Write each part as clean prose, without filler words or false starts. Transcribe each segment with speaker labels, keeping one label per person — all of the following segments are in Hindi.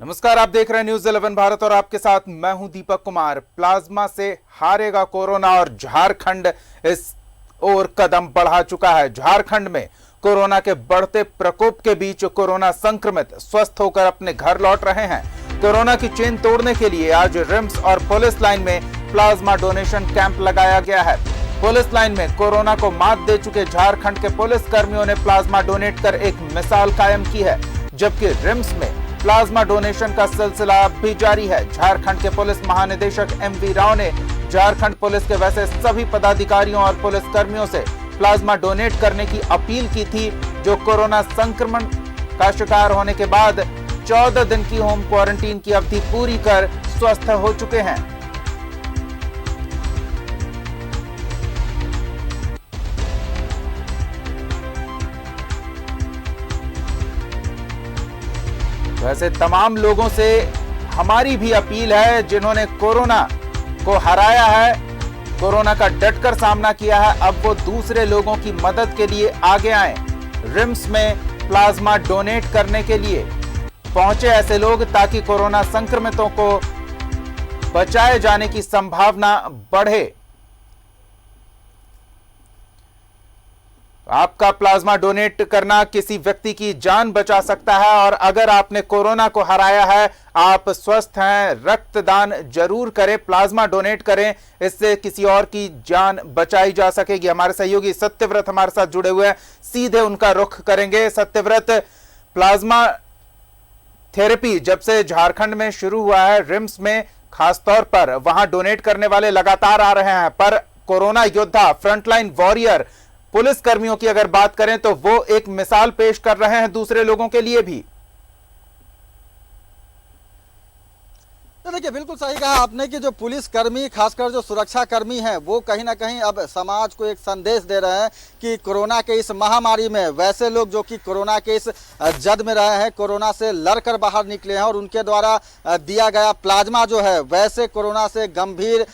Speaker 1: नमस्कार, आप देख रहे हैं न्यूज 11 भारत और आपके साथ मैं हूं दीपक कुमार। प्लाज्मा से हारेगा कोरोना और झारखंड इस ओर कदम बढ़ा चुका है। झारखंड में कोरोना के बढ़ते प्रकोप के बीच कोरोना संक्रमित स्वस्थ होकर अपने घर लौट रहे हैं। कोरोना की चेन तोड़ने के लिए आज रिम्स और पुलिस लाइन में प्लाज्मा डोनेशन कैंप लगाया गया है। पुलिस लाइन में कोरोना को मात दे चुके झारखंड के पुलिस कर्मियों ने प्लाज्मा डोनेट कर एक मिसाल कायम की है, जबकि रिम्स में प्लाज्मा डोनेशन का सिलसिला अब भी जारी है। झारखंड के पुलिस महानिदेशक एमवी राव ने झारखंड पुलिस के वैसे सभी पदाधिकारियों और पुलिस कर्मियों से प्लाज्मा डोनेट करने की अपील की थी, जो कोरोना संक्रमण का शिकार होने के बाद 14 दिन की होम क्वारंटीन की अवधि पूरी कर स्वस्थ हो चुके हैं। वैसे तमाम लोगों से हमारी भी अपील है जिन्होंने कोरोना को हराया है, कोरोना का डटकर सामना किया है, अब वो दूसरे लोगों की मदद के लिए आगे आए। रिम्स में प्लाज्मा डोनेट करने के लिए पहुंचे ऐसे लोग ताकि कोरोना संक्रमितों को बचाए जाने की संभावना बढ़े। आपका प्लाज्मा डोनेट करना किसी व्यक्ति की जान बचा सकता है और अगर आपने कोरोना को हराया है, आप स्वस्थ हैं, रक्तदान जरूर करें, प्लाज्मा डोनेट करें, इससे किसी और की जान बचाई जा सकेगी। हमारे सहयोगी सत्यव्रत हमारे साथ जुड़े हुए हैं, सीधे उनका रुख करेंगे। सत्यव्रत, प्लाज्मा थेरेपी जब से झारखंड में शुरू हुआ है, रिम्स में खासतौर पर वहां डोनेट करने वाले लगातार आ रहे हैं, पर कोरोना योद्धा, फ्रंटलाइन वॉरियर पुलिस कर्मियों की अगर बात करें तो वो एक मिसाल पेश कर रहे हैं दूसरे लोगों के लिए भी।
Speaker 2: तो देखिए, बिल्कुल सही कहा आपने कि जो पुलिस कर्मी, खासकर जो सुरक्षा कर्मी हैं, वो कहीं ना कहीं अब समाज को एक संदेश दे रहे हैं कि कोरोना के इस महामारी में वैसे लोग जो कि कोरोना के इस जद में रहे हैं, कोरोना से लड़कर बाहर निकले हैं और उनके द्वारा दिया गया प्लाज्मा जो है वैसे कोरोना से गंभीर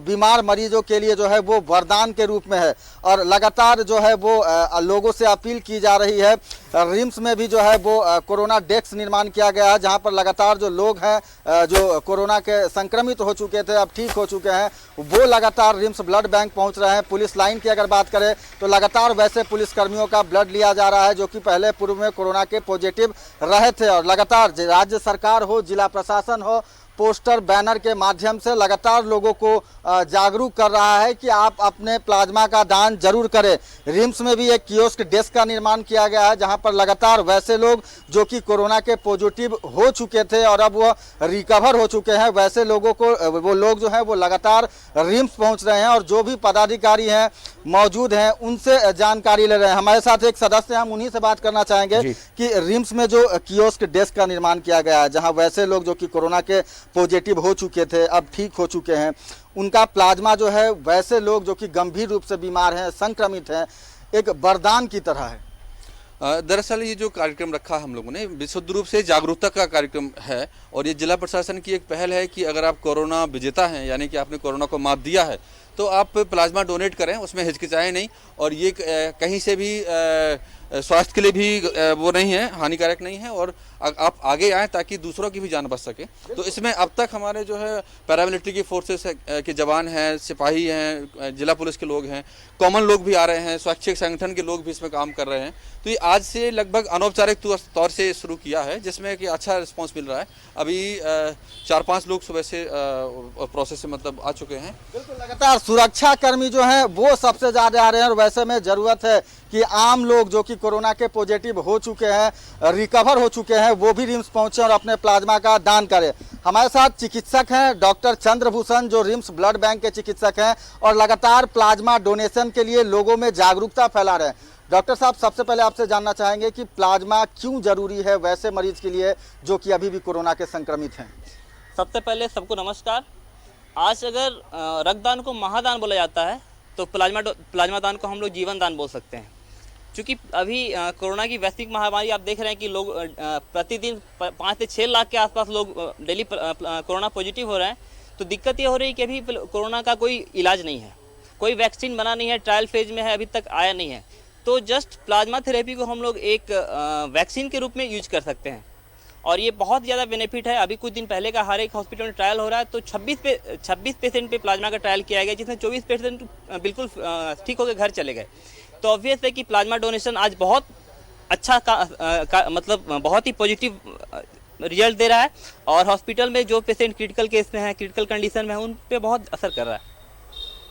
Speaker 2: बीमार मरीजों के लिए जो है वो वरदान के रूप में है। और लगातार जो है वो लोगों से अपील की जा रही है। रिम्स में भी जो है वो कोरोना डेस्क निर्माण किया गया है, जहाँ पर लगातार जो लोग हैं जो कोरोना के संक्रमित हो चुके थे, अब ठीक हो चुके हैं, वो लगातार रिम्स ब्लड बैंक पहुंच रहे हैं। पुलिस लाइन की अगर बात करें तो लगातार वैसे पुलिस कर्मियों का ब्लड लिया जा रहा है जो कि पहले पूर्व में कोरोना के पॉजिटिव रहे थे। और लगातार राज्य सरकार हो, जिला प्रशासन हो, पोस्टर बैनर के माध्यम से लगातार लोगों को जागरूक कर रहा है कि आप अपने प्लाज्मा का दान जरूर करें। रिम्स में भी एक कियोस्क डेस्क का निर्माण किया गया है, जहां पर लगातार वैसे लोग जो कि कोरोना के पॉजिटिव हो चुके थे और अब वो रिकवर हो चुके हैं, वैसे लोगों को वो लोग जो है वो लगातार रिम्स पहुंच रहे हैं और जो भी पदाधिकारी हैं मौजूद हैं उनसे जानकारी ले रहे हैं। हमारे साथ एक सदस्य, हम उन्हीं से बात करना चाहेंगे कि रिम्स में जो कियोस्क डेस्क का निर्माण किया गया है, जहाँ वैसे लोग जो कि कोरोना के पॉजिटिव हो चुके थे, अब ठीक हो चुके हैं, उनका प्लाज्मा जो है वैसे लोग जो कि गंभीर रूप से बीमार हैं, संक्रमित हैं, एक वरदान की तरह है।
Speaker 3: दरअसल ये जो कार्यक्रम रखा हम लोगों ने विशुद्ध रूप से जागरूकता का कार्यक्रम है और ये जिला प्रशासन की एक पहल है कि अगर आप कोरोना विजेता हैं, यानी कि आपने कोरोना को मात दिया है, तो आप प्लाज्मा डोनेट करें, उसमें हिचकिचाएं नहीं। और ये कहीं से भी स्वास्थ्य के लिए भी वो नहीं है, हानिकारक नहीं है और आप आगे आएँ ताकि दूसरों की भी जान बच सके। तो इसमें अब तक हमारे जो है पैरामिलिट्री की फोर्सेस के जवान हैं, सिपाही हैं, जिला पुलिस के लोग हैं, कॉमन लोग भी आ रहे हैं, स्वैच्छिक संगठन के लोग भी इसमें काम कर रहे हैं। तो ये आज से लगभग अनौपचारिक तौर से शुरू किया है, जिसमें कि अच्छा रिस्पॉन्स मिल रहा है। अभी 4-5 लोग सुबह से प्रोसेस से मतलब आ चुके हैं।
Speaker 2: बिल्कुल, लगातार सुरक्षा कर्मी जो हैं वो सबसे ज़्यादा आ रहे हैं और वैसे में ज़रूरत है कि आम लोग जो कि कोरोना के पॉजिटिव हो चुके हैं, रिकवर हो चुके हैं, वो भी रिम्स पहुंचे और अपने प्लाज्मा का दान करें। हमारे साथ चिकित्सक हैं डॉक्टर चंद्रभूषण, जो रिम्स ब्लड बैंक के चिकित्सक हैं और लगातार प्लाज्मा डोनेशन के लिए लोगों में जागरूकता फैला रहे हैं। डॉक्टर साहब, सबसे पहले आपसे जानना चाहेंगे कि प्लाज्मा क्यों जरूरी है वैसे मरीज के लिए जो कि अभी भी कोरोना के संक्रमित हैं।
Speaker 4: सबसे पहले सबको नमस्कार। आज अगर रक्तदान को महादान बोला जाता है तो प्लाज्मा दान को हम लोग जीवन दान बोल सकते हैं। क्योंकि अभी कोरोना की वैश्विक महामारी आप देख रहे हैं कि लोग प्रतिदिन 5 से 6 लाख के आसपास लोग डेली कोरोना पॉजिटिव हो रहे हैं। तो दिक्कत ये हो रही है कि अभी कोरोना का कोई इलाज नहीं है, कोई वैक्सीन बना नहीं है, ट्रायल फेज में है, अभी तक आया नहीं है। तो जस्ट प्लाज्मा थेरेपी को हम लोग एक वैक्सीन के रूप में यूज कर सकते हैं और ये बहुत ज़्यादा बेनिफिट है। अभी कुछ दिन पहले का हर एक हॉस्पिटल में ट्रायल हो रहा है, तो 26 पेशेंट पे प्लाज्मा का ट्रायल किया गया, जिसमें 24 पेशेंट बिल्कुल ठीक होकर घर चले गए। तो ऑब्वियस है कि प्लाज्मा डोनेशन आज बहुत अच्छा मतलब बहुत ही पॉजिटिव रिजल्ट दे रहा है, और हॉस्पिटल में जो पेशेंट क्रिटिकल केस में है, क्रिटिकल कंडीशन में है, उन पे बहुत असर कर रहा है।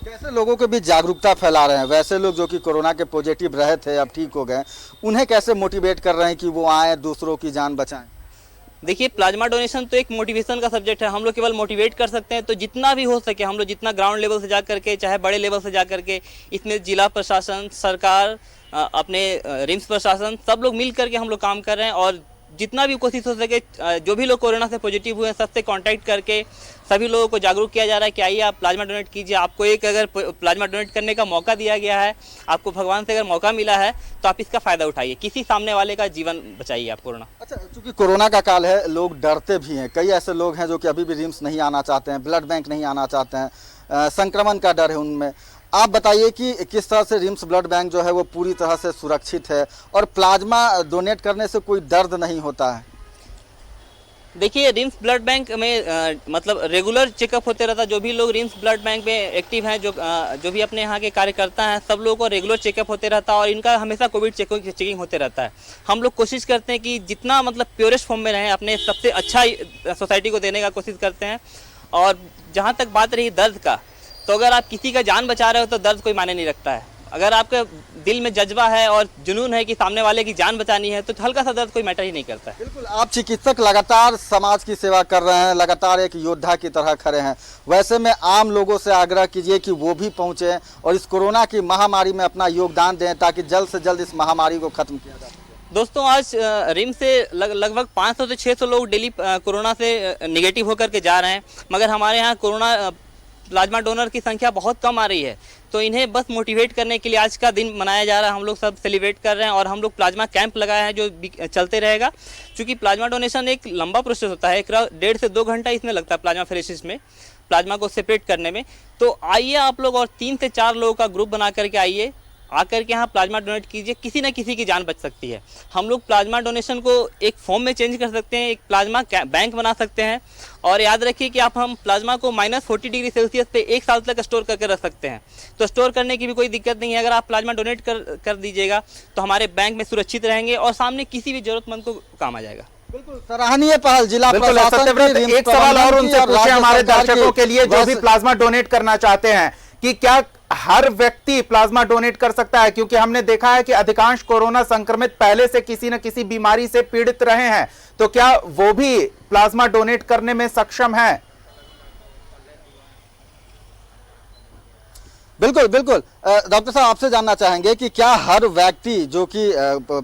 Speaker 2: कैसे लोगों के बीच जागरूकता फैला रहे हैं? वैसे लोग जो कि कोरोना के पॉजिटिव रहे थे, अब ठीक हो गए, उन्हें कैसे मोटिवेट कर रहे हैं कि वो आए, दूसरों की जान बचाएं?
Speaker 4: देखिए, प्लाज्मा डोनेशन तो एक मोटिवेशन का सब्जेक्ट है। हम लोग केवल मोटिवेट कर सकते हैं, तो जितना भी हो सके हम लोग जितना ग्राउंड लेवल से जा करके, चाहे बड़े लेवल से जा करके, इसमें जिला प्रशासन, सरकार, अपने रिम्स प्रशासन, सब लोग मिल करके हम लोग काम कर रहे हैं। और जितना भी कोशिश हो सके, जो भी लोग कोरोना से पॉजिटिव हुए हैं, सबसे कांटेक्ट करके सभी लोगों को जागरूक किया जा रहा है कि आइए आप प्लाज्मा डोनेट कीजिए। आपको एक अगर प्लाज्मा डोनेट करने का मौका दिया गया है, आपको भगवान से अगर मौका मिला है, तो आप इसका फ़ायदा उठाइए, किसी सामने वाले का जीवन बचाइए आप कोरोना।
Speaker 2: अच्छा, चूंकि कोरोना का काल है, लोग डरते भी हैं। कई ऐसे लोग हैं जो कि अभी भी रिम्स नहीं आना चाहते हैं, ब्लड बैंक नहीं आना चाहते हैं, संक्रमण का डर है उनमें। आप बताइए कि किस तरह से रिम्स ब्लड बैंक जो है वो पूरी तरह से सुरक्षित है और प्लाज्मा डोनेट करने से कोई दर्द नहीं होता है?
Speaker 4: देखिए, रिम्स ब्लड बैंक में मतलब रेगुलर चेकअप होते रहता है। जो भी लोग रिम्स ब्लड बैंक में एक्टिव हैं, जो भी अपने यहाँ के कार्यकर्ता हैं, सब लोगों को रेगुलर चेकअप होते रहता है, और इनका हमेशा कोविड चेकिंग होते रहता है। हम लोग कोशिश करते हैं कि जितना मतलब प्योरेस्ट फॉर्म में रहें, अपने सबसे अच्छा सोसाइटी को देने का कोशिश करते हैं। और जहाँ तक बात रही दर्द का, तो अगर आप किसी का जान बचा रहे हो तो दर्द कोई मायने नहीं रखता है। अगर आपके दिल में जज्बा है और जुनून है कि सामने वाले की जान बचानी है, तो हल्का सा दर्द कोई मैटर ही नहीं करता है।
Speaker 2: बिल्कुल, आप चिकित्सक लगातार समाज की सेवा कर रहे हैं, लगातार एक योद्धा की तरह खड़े हैं। वैसे में आम लोगों से आग्रह कीजिए कि वो भी पहुंचे और इस कोरोना की महामारी में अपना योगदान दें, ताकि जल्द से जल्द इस महामारी को खत्म किया जा सके।
Speaker 4: दोस्तों, आज रिम्स से लगभग 500 से 600 लोग डेली कोरोना से निगेटिव होकर के जा रहे हैं, मगर हमारे यहाँ कोरोना प्लाज्मा डोनर की संख्या बहुत कम आ रही है। तो इन्हें बस मोटिवेट करने के लिए आज का दिन मनाया जा रहा है। हम लोग सब सेलिब्रेट कर रहे हैं, और हम लोग प्लाज्मा कैंप लगाए हैं जो चलते रहेगा। क्योंकि प्लाज्मा डोनेशन एक लंबा प्रोसेस होता है, 1.5 से 2 घंटा इसमें लगता है प्लाज्मा फेरेसिस में, प्लाज्मा को सेपरेट करने में। तो आइए आप लोग, और 3 से 4 लोगों का ग्रुप बना करके आइए, आकर के यहाँ प्लाज्मा डोनेट कीजिए। किसी न किसी की जान बच सकती है। हम लोग प्लाज्मा डोनेशन को एक फॉर्म में चेंज कर सकते हैं, एक प्लाज्मा बैंक बना सकते हैं। और याद रखिए कि हम प्लाज्मा को -40 डिग्री सेल्सियस पे 1 साल तक स्टोर करके रख सकते हैं। तो स्टोर करने की भी कोई दिक्कत नहीं है। अगर आप प्लाज्मा डोनेट कर दीजिएगा, तो हमारे बैंक में सुरक्षित रहेंगे और सामने किसी भी जरूरतमंद को काम आ जाएगा।
Speaker 2: बिल्कुल सराहनीय पहल जिला
Speaker 1: बिल्कुल
Speaker 2: प्रशासन
Speaker 1: सत्यव्रत,
Speaker 2: की,
Speaker 1: एक सवाल और उनसे पूछे हमारे दर्शकों के लिए जो भी
Speaker 2: वैसे-
Speaker 1: प्लाज्मा डोनेट करना चाहते हैं, कि क्या हर व्यक्ति प्लाज्मा डोनेट कर सकता है? क्योंकि हमने देखा है कि अधिकांश कोरोना संक्रमित पहले से किसी न किसी बीमारी से पीड़ित रहे हैं, तो क्या वो भी प्लाज्मा डोनेट करने में सक्षम है?
Speaker 2: बिल्कुल बिल्कुल। डॉक्टर साहब, आपसे जानना चाहेंगे कि क्या हर व्यक्ति जो कि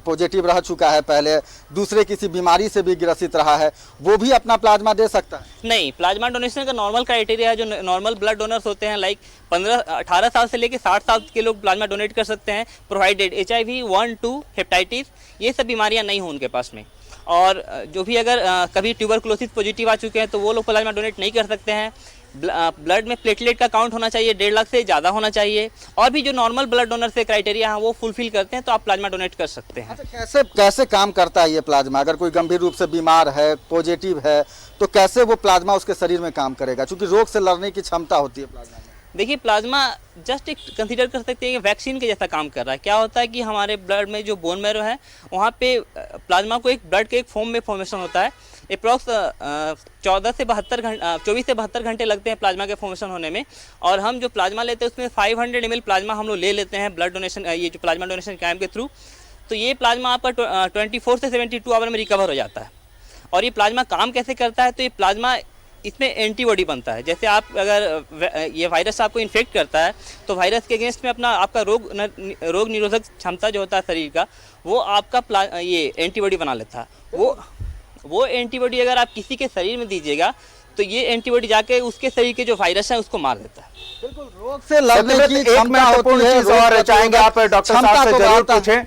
Speaker 2: पॉजिटिव रह चुका है, पहले दूसरे किसी बीमारी से भी ग्रसित रहा है, वो भी अपना प्लाज्मा दे सकता है?
Speaker 4: नहीं, प्लाज्मा डोनेशन का नॉर्मल क्राइटेरिया है। जो नॉर्मल ब्लड डोनर्स होते हैं, लाइक 18 साल से लेकर 60 साल के लोग प्लाज्मा डोनेट कर सकते हैं, प्रोवाइडेड HIV, 1, 2, हेपेटाइटिस, ये सब बीमारियां नहीं हो उनके पास में। और जो भी अगर कभी ट्यूबरकुलोसिस पॉजिटिव आ चुके हैं, तो वो लोग प्लाज्मा डोनेट नहीं कर सकते हैं। ब्लड में प्लेटलेट का काउंट होना चाहिए 1.5 लाख से ज़्यादा होना चाहिए, और भी जो नॉर्मल ब्लड डोनर से क्राइटेरिया है वो फुलफिल करते हैं, तो आप प्लाज्मा डोनेट कर सकते हैं।
Speaker 2: अच्छा, कैसे काम करता है ये प्लाज्मा? अगर कोई गंभीर रूप से बीमार है, पॉजिटिव है, तो कैसे वो प्लाज्मा उसके शरीर में काम करेगा? क्योंकि रोग से लड़ने की क्षमता होती है प्लाज्मा में।
Speaker 4: देखिए, प्लाज्मा जस्ट एक कंसीडर कर सकते हैं कि वैक्सीन के जैसा काम कर रहा है। क्या होता है कि हमारे ब्लड में जो बोन मैरो है, वहाँ पे प्लाज्मा को एक ब्लड के एक फॉर्म में फॉर्मेशन होता है। अप्रॉक्स 24 से 72 घंटे लगते हैं प्लाज्मा के फॉर्मेशन होने में। और हम जो प्लाज्मा लेते हैं उसमें 500 ml प्लाज्मा हम लोग ले लेते हैं ब्लड डोनेशन, ये जो प्लाज्मा डोनेशन कैंप के थ्रू। तो ये प्लाज्मा आपका 24 से 72 आवर में रिकवर हो जाता है। और ये प्लाज्मा काम कैसे करता है? तो ये प्लाज्मा, इसमें एंटीबॉडी बनता है। जैसे आप अगर ये वायरस आपको इन्फेक्ट करता है, तो वायरस के अगेंस्ट में अपना आपका रोग निरोधक क्षमता जो होता है शरीर का, वो आपका ये एंटीबॉडी बना लेता है। वो एंटीबॉडी अगर आप किसी के शरीर में दीजिएगा, तो ये एंटीबॉडी जाके उसके शरीर के जो वायरस है उसको मार देता है।
Speaker 2: बिल्कुल, रोग से लड़ने की
Speaker 1: एक
Speaker 2: क्षमता
Speaker 1: महत्वपूर्ण
Speaker 2: होती है।
Speaker 1: चीज और चाहेंगे आप डॉक्टर साहब से जरूर पूछें,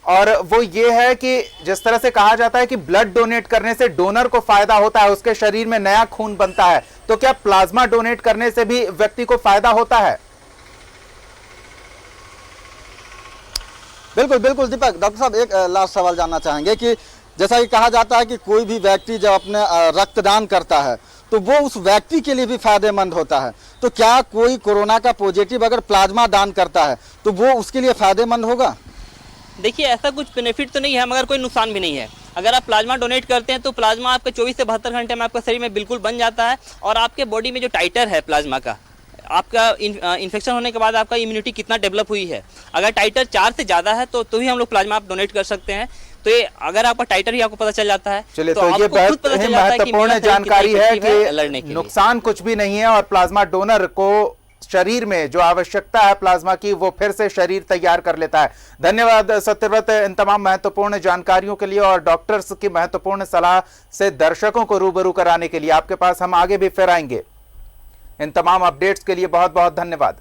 Speaker 1: और वो ये है कि जिस तरह से कहा जाता है कि ब्लड डोनेट करने से डोनर को फायदा होता है, उसके शरीर में नया खून बनता है, तो क्या प्लाज्मा डोनेट करने से भी व्यक्ति को फायदा होता है?
Speaker 2: बिल्कुल बिल्कुल। दीपक, डॉक्टर साहब एक लास्ट सवाल जानना चाहेंगे कि जैसा कि कहा जाता है कि कोई भी व्यक्ति जब अपने रक्तदान करता है तो वो उस व्यक्ति के लिए भी फायदेमंद होता है। तो क्या कोई कोरोना का पॉजिटिव अगर प्लाज्मा दान करता है तो वो उसके लिए फायदेमंद होगा?
Speaker 4: देखिए, ऐसा कुछ बेनिफिट तो नहीं है मगर कोई नुकसान भी नहीं है। अगर आप प्लाज्मा डोनेट करते हैं तो प्लाज्मा आपके 24 से 72 घंटे में आपका शरीर में बिल्कुल बन जाता है और आपके बॉडी में जो टाइटर है प्लाज्मा का, आपका इन्फेक्शन होने के बाद आपका इम्यूनिटी कितना डेवलप हुई है, अगर टाइटर 4 से ज़्यादा है तो ही हम लोग प्लाज्मा आप डोनेट कर सकते हैं। तो ये अगर आपका टाइटर ही आपको पता चल जाता है
Speaker 1: चलिए, तो
Speaker 4: आपको
Speaker 1: ये
Speaker 4: खुद पता चल जाता है कि
Speaker 1: महत्वपूर्ण
Speaker 4: मेरा शरीर
Speaker 1: जानकारी
Speaker 4: कितना
Speaker 1: है
Speaker 4: effective लड़ने के
Speaker 1: कि
Speaker 4: लिए।
Speaker 1: नुकसान कुछ भी नहीं है और प्लाज्मा डोनर को शरीर में जो आवश्यकता है प्लाज्मा की वो फिर से शरीर तैयार कर लेता है। धन्यवाद सत्यव्रत इन तमाम महत्वपूर्ण जानकारियों के लिए और डॉक्टर्स की महत्वपूर्ण सलाह से दर्शकों को रूबरू कराने के लिए। आपके पास हम आगे भी फिर आएंगे। इन तमाम अपडेट्स के लिए बहुत बहुत धन्यवाद।